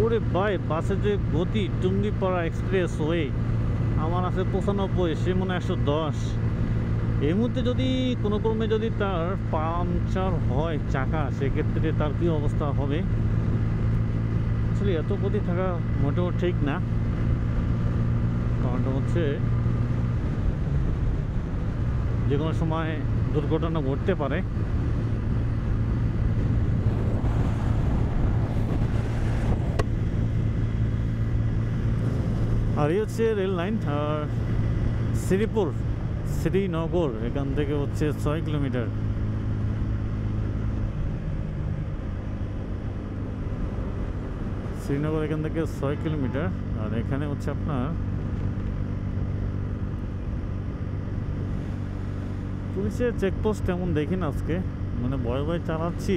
ওরে ভাই, বাসে যে গতি, টুঙ্গিপাড়া এক্সপ্রেস ওয়ে আমার আছে 95, সে মনে হয় 110। এই মুহূর্তে যদি কোনো ক্রমে যদি তার পাংচার হয় চাকা, সেক্ষেত্রে তার কী অবস্থা হবে। আসলে এত গতি থাকা মোটেও ঠিক না, কারণটা হচ্ছে যে কোনো সময় দুর্ঘটনা ঘটতে পারে। আর এই হচ্ছে রেল লাইন। আর শ্রীনগর এখান থেকে হচ্ছে 6 কিলোমিটার। শ্রীনগর এখান থেকে 6 কিলোমিটার। আর এখানে হচ্ছে আপনার পুলিশের চেকপোস্ট তেমন দেখি না আজকে, মানে ভয় ভয় চালাচ্ছি।